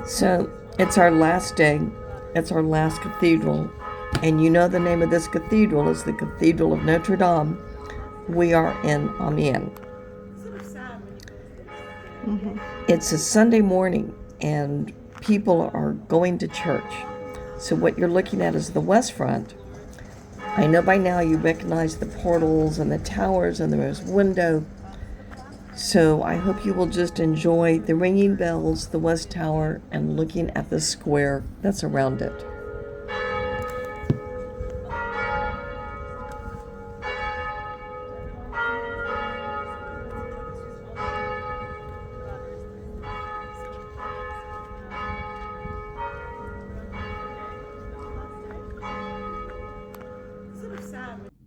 So it's our last day. It's our last cathedral. And you know the name of this cathedral is the Cathedral of Notre-Dame. We are in Amiens. It's a Sunday morning and people are going to church. So what you're looking at is the west front. I know by now you recognize the portals and the towers and there's a window. So I hope you will just enjoy the ringing bells, the West Tower, and looking at the square that's around it.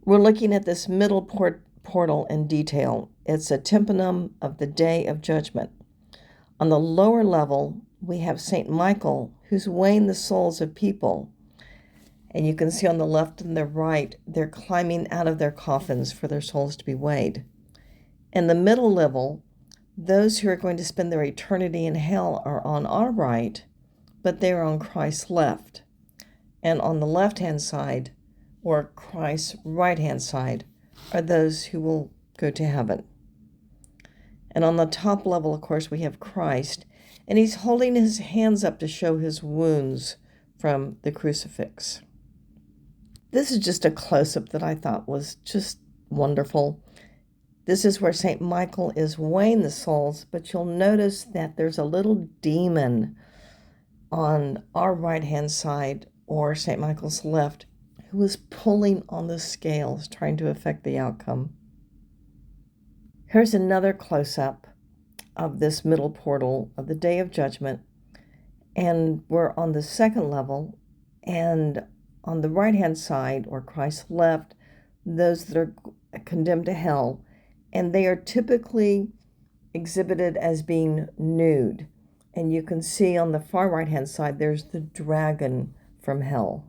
We're looking at this middle portal in detail. It's a tympanum of the Day of Judgment. On the lower level, we have St. Michael, who's weighing the souls of people. And you can see on the left and the right, they're climbing out of their coffins for their souls to be weighed. In the middle level, those who are going to spend their eternity in hell are on our right, but they're on Christ's left. And on the left-hand side, or Christ's right-hand side, are those who will go to heaven. And on the top level, of course, we have Christ, and he's holding his hands up to show his wounds from the crucifix. This is just a close-up that I thought was just wonderful. This is where St. Michael is weighing the souls, but you'll notice that there's a little demon on our right-hand side, or St. Michael's left, who is pulling on the scales, trying to affect the outcome. Here's another close-up of this middle portal of the Day of Judgment, and we're on the second level, and on the right-hand side, or Christ's left, those that are condemned to hell, and they are typically exhibited as being nude. And you can see on the far right-hand side, there's the dragon from hell.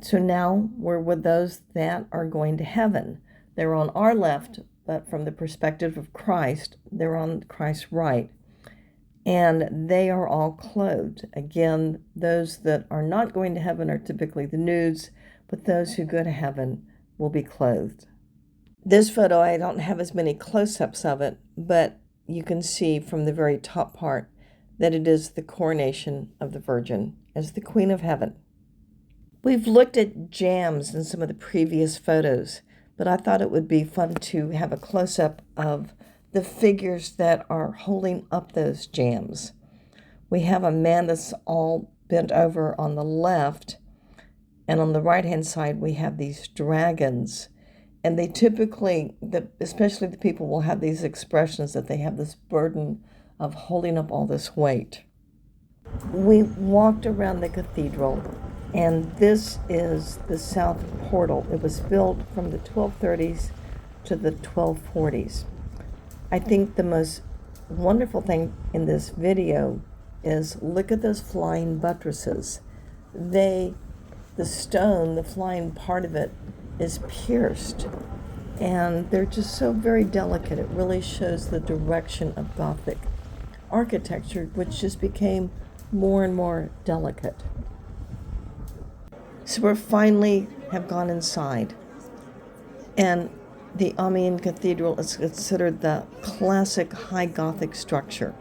So now we're with those that are going to heaven. They're on our left, but from the perspective of Christ, they're on Christ's right. And they are all clothed. Again, those that are not going to heaven are typically the nudes, but those who go to heaven will be clothed. This photo, I don't have as many close-ups of it, but you can see from the very top part that it is the coronation of the Virgin as the Queen of Heaven. We've looked at jams in some of the previous photos, but I thought it would be fun to have a close-up of the figures that are holding up those jams. We have a man that's all bent over on the left, and on the right-hand side we have these dragons. And they typically, especially the people, will have these expressions that they have this burden of holding up all this weight. We walked around the cathedral, and this is the south portal. It was built from the 1230s to the 1240s. I think the most wonderful thing in this video is look at those flying buttresses. The stone, the flying part of it, is pierced, and they're just so very delicate. It really shows the direction of Gothic architecture, which just became more and more delicate. So we finally have gone inside, and the Amiens Cathedral is considered the classic High Gothic structure.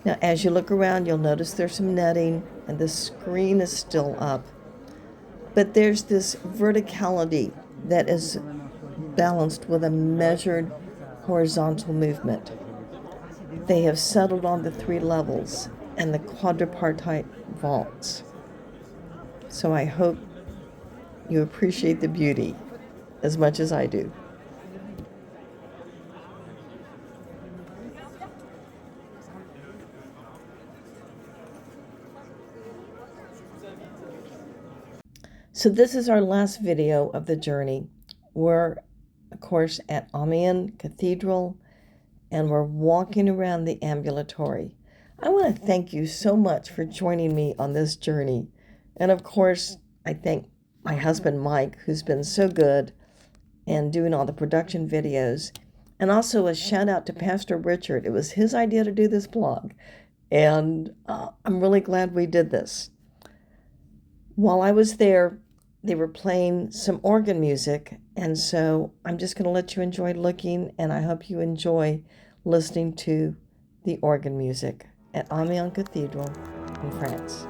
Now, as you look around, you'll notice there's some netting, and the screen is still up. But there's this verticality that is balanced with a measured horizontal movement. They have settled on the 3 levels and the quadripartite vaults. So I hope you appreciate the beauty as much as I do. So this is our last video of the journey. We're, of course, at Amiens Cathedral, and we're walking around the ambulatory. I want to thank you so much for joining me on this journey. And of course, I thank my husband, Mike, who's been so good and doing all the production videos. And also a shout out to Pastor Richard. It was his idea to do this blog. And I'm really glad we did this. While I was there, they were playing some organ music, and so I'm just going to let you enjoy looking, and I hope you enjoy listening to the organ music at Amiens Cathedral in France.